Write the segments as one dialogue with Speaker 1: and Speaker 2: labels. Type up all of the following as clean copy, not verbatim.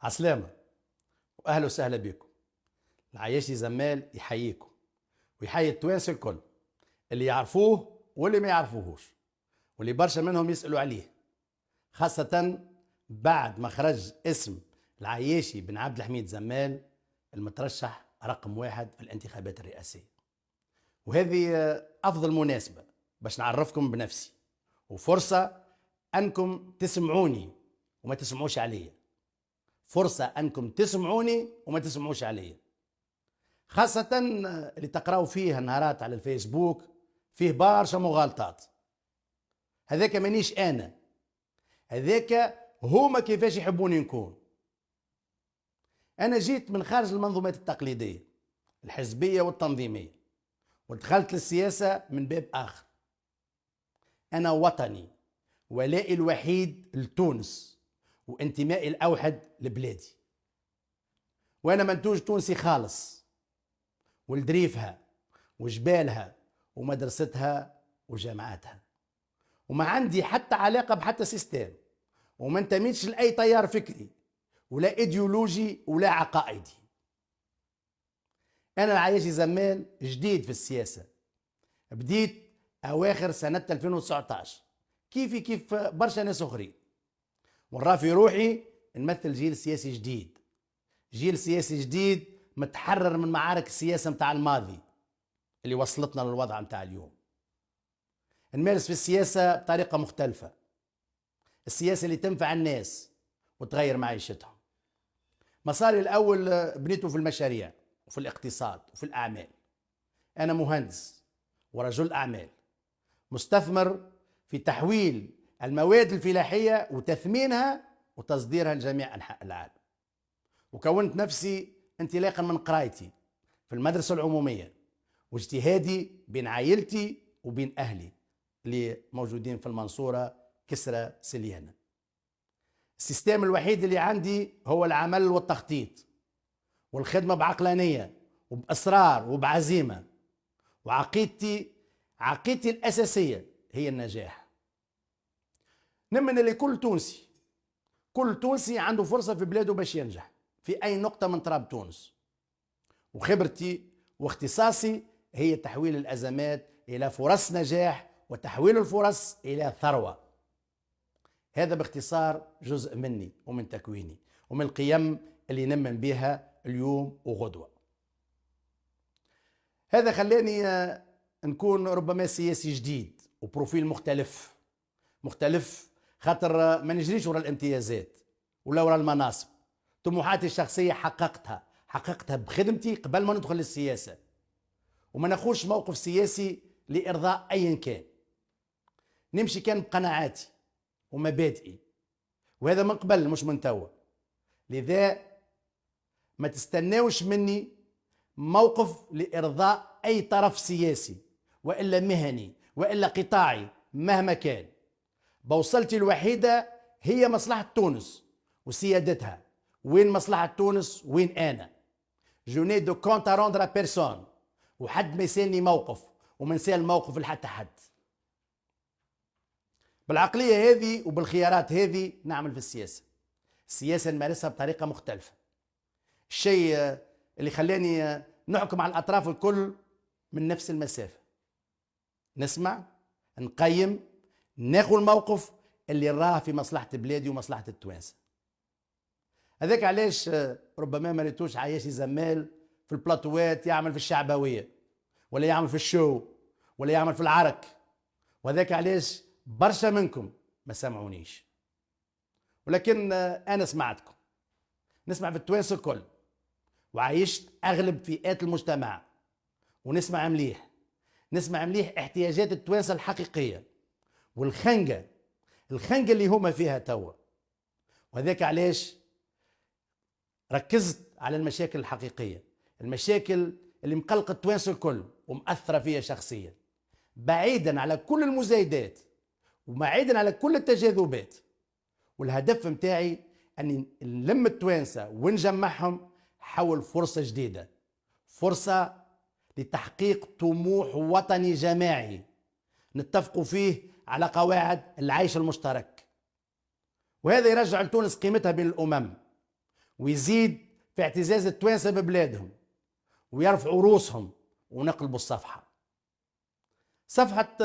Speaker 1: عسلامة وأهلا وسهلا بكم. العياشي زمال يحييكم ويحيي التوانسة الكل اللي يعرفوه واللي ما يعرفوهوش واللي برشا منهم يسألوا عليه، خاصة بعد ما خرج اسم العياشي بن عبد الحميد زمال المترشح رقم 1 في الانتخابات الرئاسية. وهذه أفضل مناسبة باش نعرفكم بنفسي وفرصة أنكم تسمعوني وما تسمعوش عليا، فرصة أنكم تسمعوني وما تسمعوش عليا، خاصة اللي تقرأوا فيه النهارات على الفيسبوك فيه برشا مغالطات. هذاك مانيش أنا، هذاك هما كيفاش يحبوني نكون. أنا جيت من خارج المنظومات التقليدية الحزبية والتنظيمية ودخلت للسياسة من باب آخر. أنا وطني، ولائي الوحيد لتونس وانتمائي الأوحد لبلادي، وأنا منتوج تونسي خالص، ولدريفها وجبالها ومدرستها وجامعاتها، وما عندي حتى علاقة بحتى سيستم، وما انتميتش لأي تيار فكري ولا ايديولوجي ولا عقائدي. أنا العياشي زمال جديد في السياسة، بديت أواخر سنة 2019 كيف برشا ناس أخرين، ونرى في روحي نمثل جيل سياسي جديد، جيل سياسي جديد متحرر من معارك السياسة متاع الماضي اللي وصلتنا للوضع متاع اليوم. نمارس في السياسة بطريقة مختلفة، السياسة اللي تنفع الناس وتغير معيشتهم. مساري الأول بنيته في المشاريع وفي الاقتصاد وفي الأعمال. أنا مهندس ورجل أعمال مستثمر في تحويل المواد الفلاحية وتثمينها وتصديرها لجميع أنحاء العالم، وكونت نفسي انطلاقا من قرايتي في المدرسة العمومية واجتهادي بين عائلتي وبين أهلي اللي موجودين في المنصورة كسرى سليانة. السيستم الوحيد اللي عندي هو العمل والتخطيط والخدمة بعقلانية وبإصرار وبعزيمة، عقيدتي الأساسية هي النجاح. نمن اللي كل تونسي عنده فرصة في بلاده باش ينجح في أي نقطة من تراب تونس، وخبرتي واختصاصي هي تحويل الأزمات إلى فرص نجاح وتحويل الفرص إلى ثروة. هذا باختصار جزء مني ومن تكويني ومن القيم اللي نمن بها اليوم وغدوة. هذا خلاني نكون ربما سياسي جديد وبروفيل مختلف خاطر ما نجريش ورا الامتيازات ولا ورا المناصب. طموحاتي الشخصية حققتها بخدمتي قبل ما ندخل للسياسة، وما ناخذش موقف سياسي لإرضاء أي كان. نمشي كان بقناعاتي ومبادئي، وهذا من قبل مش من توا. لذا ما تستناوش مني موقف لإرضاء أي طرف سياسي وإلا مهني وإلا قطاعي مهما كان. بوصلتي الوحيدة هي مصلحة تونس وسيادتها. وين مصلحة تونس؟ وين أنا؟ جو ني دو كونت ا روندر ا بيرسون، وحد ما يسالني موقف وما نسال موقف لحتى حد. بالعقلية هذه وبالخيارات هذه نعمل في السياسة نمارسها بطريقة مختلفة. الشيء اللي خلاني نحكم على الأطراف الكل من نفس المسافة، نسمع، نقيم، ناخذ الموقف اللي راه في مصلحة بلادي ومصلحة التوانسة. هذاك علاش ربما ما ريتوش عياشي زمال في البلاطوات يعمل في الشعبوية ولا يعمل في الشو ولا يعمل في العرك، وهذاك علاش برشا منكم ما سمعونيش. ولكن أنا سمعتكم، نسمع في التوانسة الكل، وعايشت أغلب فئات المجتمع، ونسمع مليح احتياجات التوانسة الحقيقية والخنقة اللي هما فيها توا. وهذاك علاش ركزت على المشاكل الحقيقية، المشاكل اللي مقلقة التوانسة الكل ومأثرة فيها شخصيا، بعيدا على كل المزايدات وبعيدا على كل التجاذبات. والهدف متاعي أني نلم التوانسة ونجمعهم حول فرصة جديدة، فرصة لتحقيق طموح وطني جماعي نتفقوا فيه على قواعد العيش المشترك، وهذا يرجع لتونس قيمتها بين الأمم ويزيد في اعتزاز التوانسة ببلادهم، ويرفعوا رؤوسهم ونقلبوا الصفحة. صفحة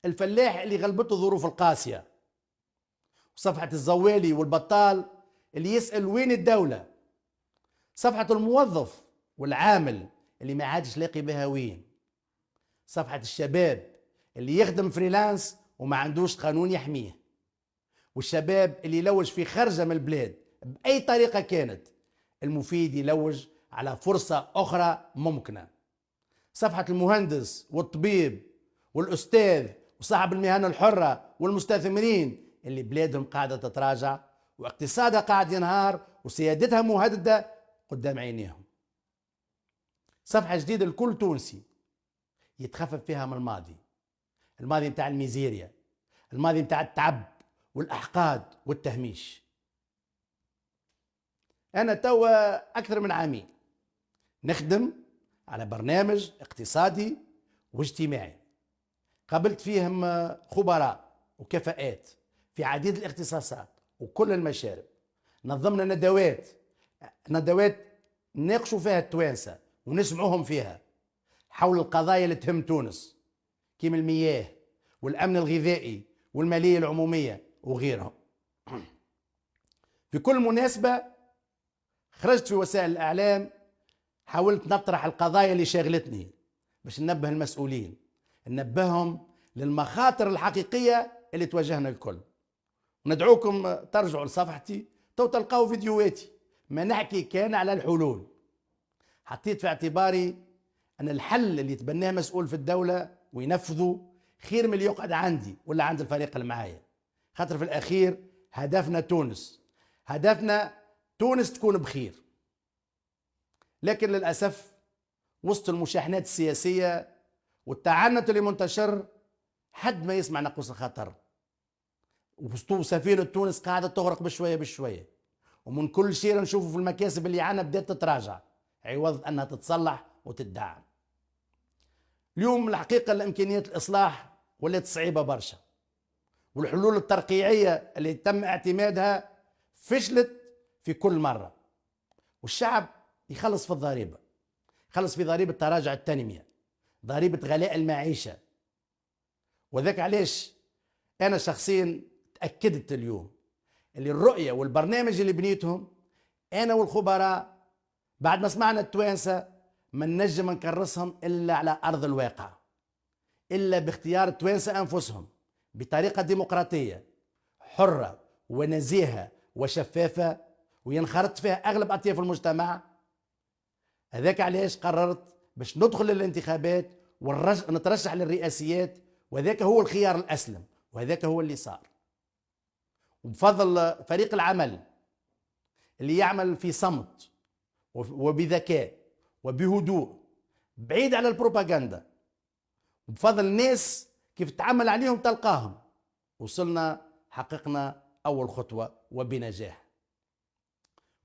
Speaker 1: الفلاح اللي غلبته الظروف القاسية، وصفحة الزوالي والبطال اللي يسأل وين الدولة، صفحة الموظف والعامل اللي ما عادش لاقي بها وين، صفحة الشباب اللي يخدم فريلانس وما عندوش قانون يحميه، والشباب اللي يلوج في خرجة من البلاد بأي طريقة كانت. المفيد يلوج على فرصة أخرى ممكنة. صفحة المهندس والطبيب والأستاذ وصاحب المهنة الحرة والمستثمرين اللي بلادهم قاعدة تتراجع واقتصادها قاعد ينهار وسيادتها مهددة قدام عينيهم. صفحة جديدة لكل تونسي يتخفف فيها من الماضي متاع الميزيريا، الماضي متاع التعب والأحقاد والتهميش. أنا توا أكثر من عامين نخدم على برنامج اقتصادي واجتماعي، قابلت فيهم خبراء وكفاءات في عديد الاختصاصات وكل المشارب. نظمنا ندوات نناقشوا فيها التوانسة ونسمعوهم فيها حول القضايا اللي تهم تونس، كيما المياه والأمن الغذائي والمالية العمومية وغيرهم. في كل مناسبة خرجت في وسائل الإعلام حاولت نطرح القضايا اللي شاغلتني باش ننبه المسؤولين، ننبههم للمخاطر الحقيقية اللي تواجهنا الكل. وندعوكم ترجعوا لصفحتي تلقاو فيديوهاتي ما نحكي كان على الحلول. حطيت في اعتباري أن الحل اللي يتبناه مسؤول في الدولة وينفذه خير من اللي يقعد عندي ولا عند الفريق اللي معايا، خاطر في الأخير هدفنا تونس تكون بخير. لكن للأسف وسط المشاحنات السياسية والتعنت اللي منتشر حد ما يسمع ناقوس الخطر، وسفينة تونس قاعدة تغرق بشوية بشوية، ومن كل شيء نشوفه في المكاسب اللي عنا بدأت تتراجع عوض أنها تتصلح وتدعم. اليوم الحقيقة الإمكانيات الإصلاح ولات صعيبة برشا، والحلول الترقيعية اللي تم اعتمادها فشلت في كل مرة، والشعب يخلص في الضريبة، يخلص في ضريبة تراجع التنمية، ضريبة غلاء المعيشة. وذاك علاش أنا شخصيا تأكدت اليوم اللي الرؤية والبرنامج اللي بنيتهم أنا والخبراء بعد ما سمعنا التوانسة ما نجم نكرسهم إلا على أرض الواقع، إلا باختيار التوانسة أنفسهم بطريقة ديمقراطية حرة ونزيهة وشفافة وينخرط فيها أغلب أطياف المجتمع. هذاك علاش قررت باش ندخل للانتخابات ونترشح للرئاسيات، وذاك هو الخيار الأسلم، وهذاك هو اللي صار. وبفضل فريق العمل اللي يعمل في صمت وبذكاء وبهدوء بعيد عن البروباغندا، وبفضل الناس كيف تعمل عليهم تلقاهم، حققنا أول خطوة وبنجاح.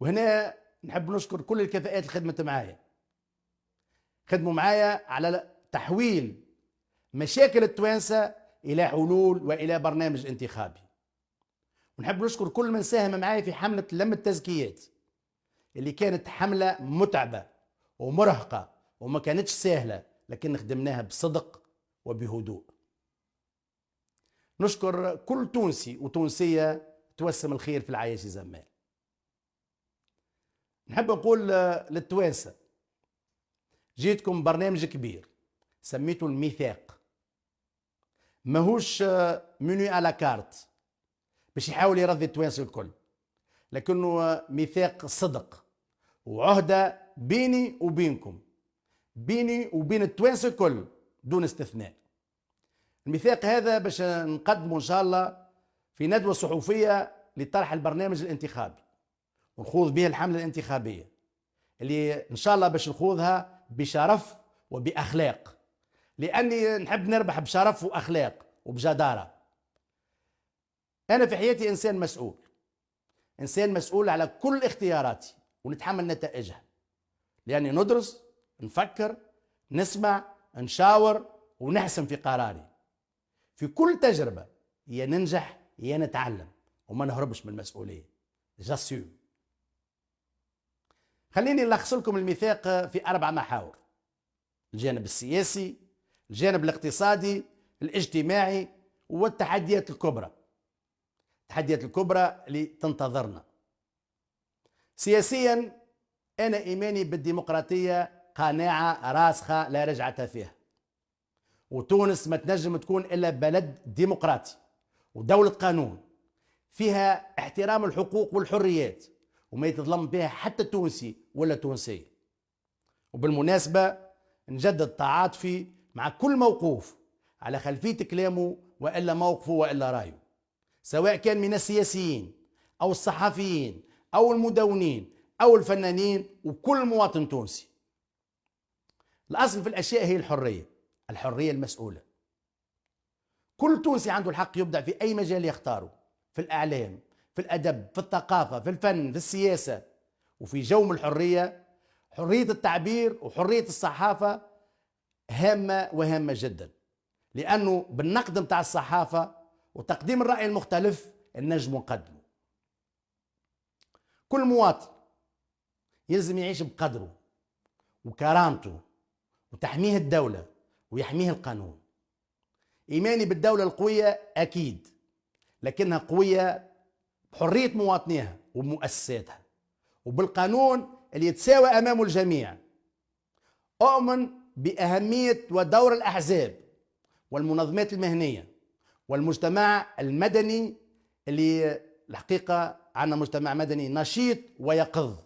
Speaker 1: وهنا نحب نشكر كل الكفاءات اللي خدمت معايا، خدموا معايا على تحويل مشاكل التوانسة إلى حلول وإلى برنامج انتخابي. ونحب نشكر كل من ساهم معايا في حملة لم التزكيات اللي كانت حملة متعبة ومرهقة وما كانتش سهلة، لكن خدمناها بصدق وبهدوء. نشكر كل تونسي وتونسية توسم الخير في العياشي زمال. نحب نقول للتوانسة جيتكم برنامج كبير سميته الميثاق، ماهوش منو على كارت باش يحاول يرضي التوانسة الكل، لكنه ميثاق صدق وعهدة بيني وبينكم، بيني وبين التوانسة الكل دون استثناء. الميثاق هذا باش نقدمه إن شاء الله في ندوة صحفية لطرح البرنامج الانتخابي ونخوض به الحملة الانتخابية اللي إن شاء الله باش نخوضها بشرف وبأخلاق، لأني نحب نربح بشرف وأخلاق وبجدارة. أنا في حياتي إنسان مسؤول على كل اختياراتي ونتحمل نتائجها، لأني ندرس، نفكر، نسمع، نشاور ونحسم في قراري. في كل تجربة يا ننجح يا نتعلم وما نهربش من المسؤولية. جاسيوم. خليني نلخص لكم الميثاق في 4 محاور: الجانب السياسي، الجانب الاقتصادي، الاجتماعي، والتحديات الكبرى. التحديات الكبرى اللي تنتظرنا. سياسيا، أنا إيماني بالديمقراطية قناعة راسخة لا رجعة فيها، وتونس ما تنجم تكون إلا بلد ديمقراطي ودولة قانون فيها احترام الحقوق والحريات، وما يتظلم بها حتى تونسي ولا تونسية. وبالمناسبة نجدد تعاطفي مع كل موقوف على خلفية كلامه وإلا موقفه وإلا رأيه، سواء كان من السياسيين أو الصحفيين أو المدونين أو الفنانين وكل مواطن تونسي. الأصل في الأشياء هي الحرية المسؤولة. كل تونسي عنده الحق يبدع في أي مجال يختاره، في الإعلام، في الأدب، في الثقافة، في الفن، في السياسة. وفي جو الحرية، حرية التعبير وحرية الصحافة هامة وهامة جدا، لأنه بالنقد متاع الصحافة وتقديم الرأي المختلف النجم نقدمه. كل مواطن يلزم يعيش بقدره وكرامته وتحميه الدولة ويحميه القانون. إيماني بالدولة القوية أكيد، لكنها قوية بحرية مواطنيها ومؤسساتها وبالقانون اللي يتساوى أمامه الجميع. أؤمن بأهمية ودور الأحزاب والمنظمات المهنية والمجتمع المدني، اللي الحقيقة عندنا مجتمع مدني نشيط ويقظ.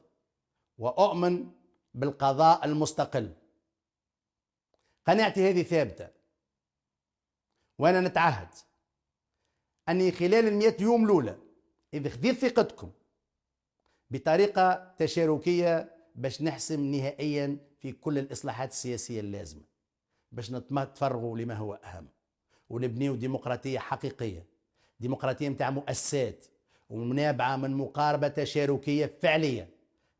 Speaker 1: وأؤمن بالقضاء المستقل. قناعتي هذه ثابتة، وأنا نتعهد أني خلال 100 يوم الأولى إذا خذيت ثقتكم بطريقة تشاركية باش نحسم نهائيا في كل الإصلاحات السياسية اللازمة، باش نتفرغوا لما هو أهم ونبنيو ديمقراطية حقيقية، ديمقراطية متاع مؤسسات ومنابعة من مقاربة تشاركية فعلية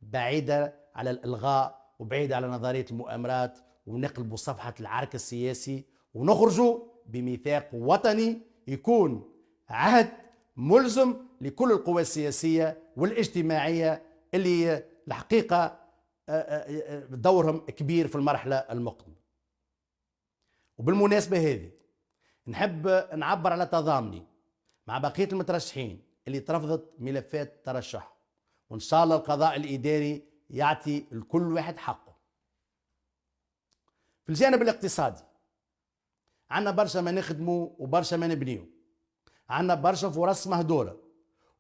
Speaker 1: بعيدة على الإلغاء وبعيدة على نظرية المؤامرات، ونقلبوا صفحة العرك السياسي ونخرجوا بميثاق وطني يكون عهد ملزم لكل القوى السياسية والاجتماعية اللي الحقيقة دورهم كبير في المرحلة المقبلة. وبالمناسبة هذه نحب نعبر على تضامني مع بقية المترشحين اللي ترفضت ملفات ترشح، وإن شاء الله القضاء الإداري يعطي لكل واحد حقه. في الجانب الاقتصادي عندنا برشا ما نخدمه وبرشا ما نبنيه، عندنا برشا فرص مهدورة،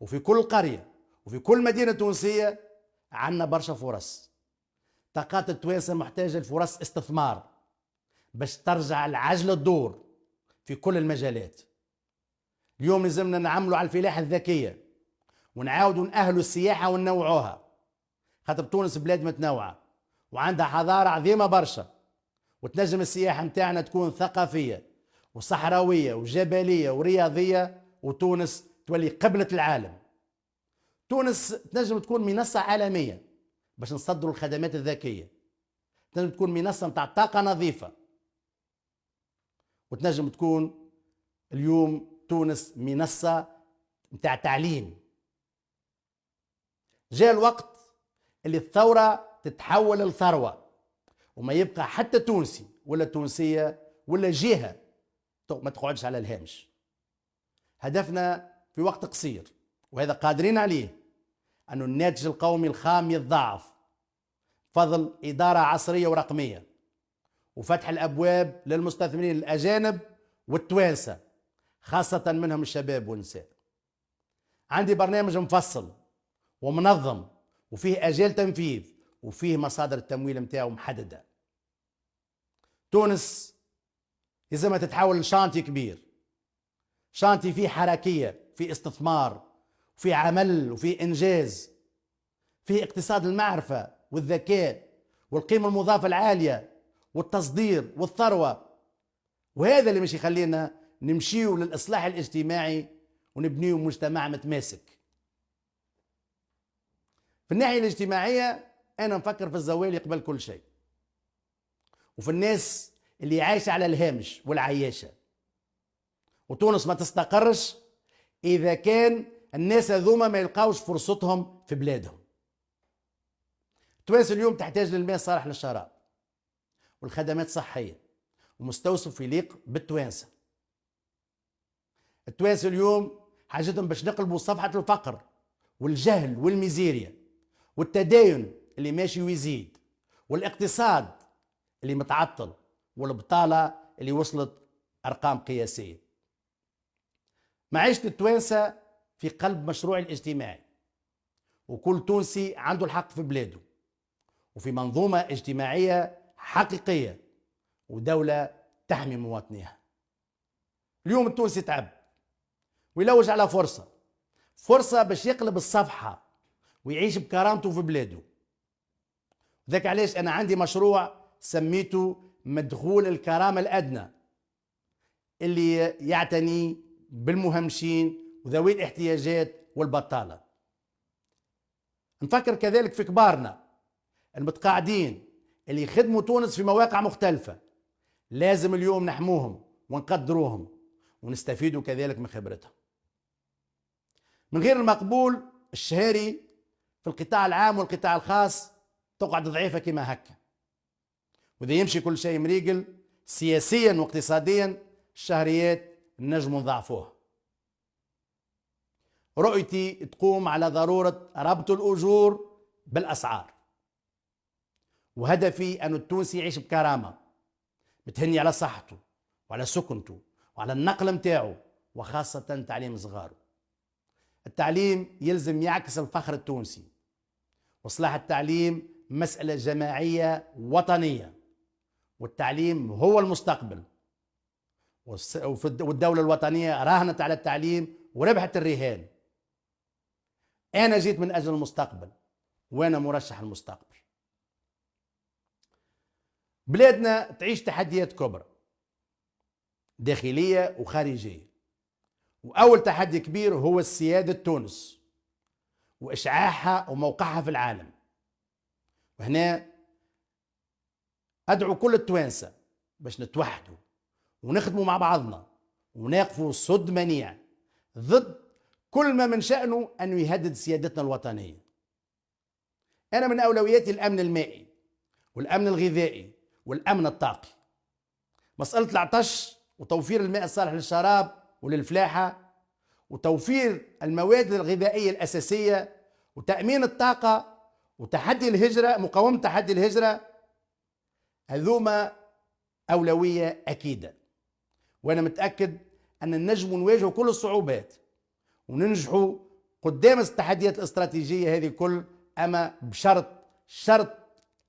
Speaker 1: وفي كل قرية وفي كل مدينة تونسية عندنا برشا فرص. طاقات التوانسة محتاجة لفرص استثمار باش ترجع العجلة تدور في كل المجالات. اليوم لازمنا نعملوا على الفلاحة الذكية ونعاودوا نأهلوا السياحة وننوعوها، خاطر تونس بلاد متنوعة وعندها حضارة عظيمة برشا، وتنجم السياحة متاعنا تكون ثقافية وصحراوية وجبلية ورياضية، وتونس تولي قبلة العالم. تونس تنجم تكون منصة عالمية باش نصدروا الخدمات الذكية، تنجم تكون منصة متاع طاقة نظيفة، وتنجم تكون اليوم تونس منصة متاع تعليم. جاء الوقت اللي الثورة تتحول لثروة، وما يبقى حتى تونسي ولا تونسية ولا جهة ما تقعدش على الهامش. هدفنا في وقت قصير، وهذا قادرين عليه، أن الناتج القومي الخام يتضاعف فضل إدارة عصرية ورقمية وفتح الأبواب للمستثمرين الأجانب والتوانسة، خاصة منهم الشباب والنساء. عندي برنامج مفصل ومنظم وفيه أجال تنفيذ وفيه مصادر التمويل متاعه محددة. تونس لازم تتحول لشانتي كبير، شانتي فيه حركية، فيه استثمار، وفيه عمل، وفيه إنجاز، فيه اقتصاد المعرفة والذكاء والقيمة المضافة العالية والتصدير والثروة. وهذا اللي مش يخلينا نمشيو للإصلاح الاجتماعي ونبنيو مجتمع متماسك. في الناحية الاجتماعية أنا نفكر في الزوالي قبل كل شيء، وفي الناس اللي عايشة على الهامش والعياشة. وتونس ما تستقرش إذا كان الناس هذوما ما يلقاوش فرصتهم في بلادهم. التوانسة اليوم تحتاج للماء الصالح للشراب والخدمات الصحية ومستوصف يليق بالتوانسة. التوانسة اليوم حاجتهم باش نقلبوا صفحة الفقر والجهل والميزيريا والتدين اللي ماشي ويزيد والاقتصاد اللي متعطل والبطالة اللي وصلت أرقام قياسية. معيشة التوانسة في قلب مشروع الاجتماعي، وكل تونسي عنده الحق في بلاده وفي منظومة اجتماعية حقيقية ودولة تحمي مواطنيها. اليوم التونسي تعب ويلوج على فرصة باش يقلب الصفحة ويعيش بكرامته في بلاده. ذاك علاش أنا عندي مشروع سميته مدخول الكرامة الأدنى، اللي يعتني بالمهمشين وذوي الاحتياجات والبطالة. نفكر كذلك في كبارنا المتقاعدين اللي يخدموا تونس في مواقع مختلفة، لازم اليوم نحموهم ونقدروهم ونستفيدوا كذلك من خبرتهم. من غير المقبول الشهري في القطاع العام والقطاع الخاص تقعد ضعيفة كما هكا، وإذا يمشي كل شيء مريقل سياسيا واقتصاديا الشهريات نجم نضاعفوها. رؤيتي تقوم على ضرورة ربط الأجور بالأسعار، وهدفي أن التونسي يعيش بكرامة متهني على صحته وعلى سكنته وعلى النقل متاعه، وخاصة تعليم صغاره. التعليم يلزم يعكس الفخر التونسي، وإصلاح التعليم مسألة جماعية وطنية، والتعليم هو المستقبل، والدولة الوطنية راهنت على التعليم وربحت الرهان. أنا جيت من أجل المستقبل وأنا مرشح المستقبل. بلادنا تعيش تحديات كبرى داخلية وخارجية، وأول تحدي كبير هو السيادة تونس وإشعاعها وموقعها في العالم. وهنا أدعو كل التوانسة باش نتوحدوا ونخدموا مع بعضنا ونقفوا صد منيع ضد كل ما من شأنه أنه يهدد سيادتنا الوطنية. أنا من أولوياتي الأمن المائي والأمن الغذائي والأمن الطاقي. مسألة العطش وتوفير الماء الصالح للشراب وللفلاحة، وتوفير المواد الغذائية الأساسية، وتأمين الطاقة، وتحدي الهجرة، مقاومة تحدي الهجرة، هذوما أولوية أكيدة. وأنا متأكد أن نجم نواجه كل الصعوبات وننجحوا قدام التحديات الاستراتيجية هذه كل، أما شرط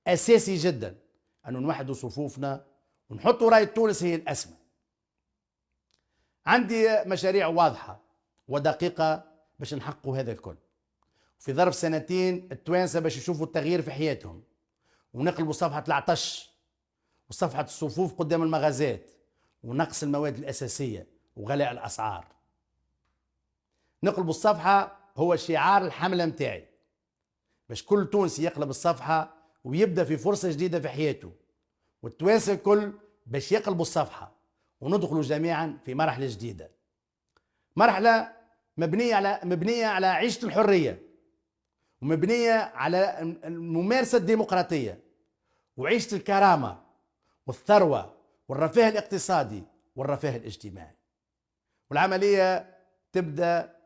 Speaker 1: أساسي جدا أن نوحدوا صفوفنا ونحطوا راية تونس هي الأسمى. عندي مشاريع واضحة ودقيقة باش نحققوا هذا الكل. في ظرف سنتين التوانسة باش يشوفوا التغيير في حياتهم، ونقلبوا صفحة العطش وصفحة الصفوف قدام المغازات ونقص المواد الأساسية وغلاء الأسعار. نقلبوا الصفحة هو شعار الحملة متاعي، باش كل تونسي يقلب الصفحة ويبدأ في فرصة جديدة في حياته، والتوانسة الكل باش يقلبوا الصفحة وندخلوا جميعا في مرحلة جديدة، مرحلة مبنية على عيشة الحرية، ومبنية على ممارسة الديمقراطية وعيشة الكرامة والثروة والرفاه الاقتصادي والرفاه الاجتماعي. والعملية تبدأ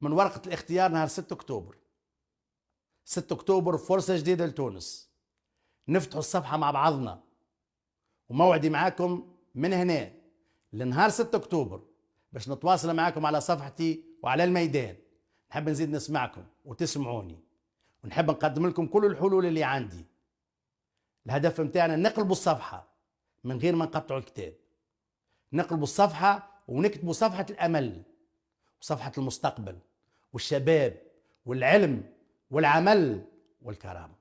Speaker 1: من ورقة الاختيار نهار 6 أكتوبر. 6 أكتوبر فرصة جديدة لتونس، نفتحوا الصفحة مع بعضنا، وموعدي معاكم من هنا لنهار 6 أكتوبر باش نتواصل معاكم على صفحتي وعلى الميدان. نحب نزيد نسمعكم وتسمعوني، ونحب نقدم لكم كل الحلول اللي عندي. الهدف متاعنا نقلبوا الصفحة من غير ما نقطعوا الكتاب، نقلبوا الصفحة ونكتبوا صفحة الأمل وصفحة المستقبل والشباب والعلم والعمل والكرامة.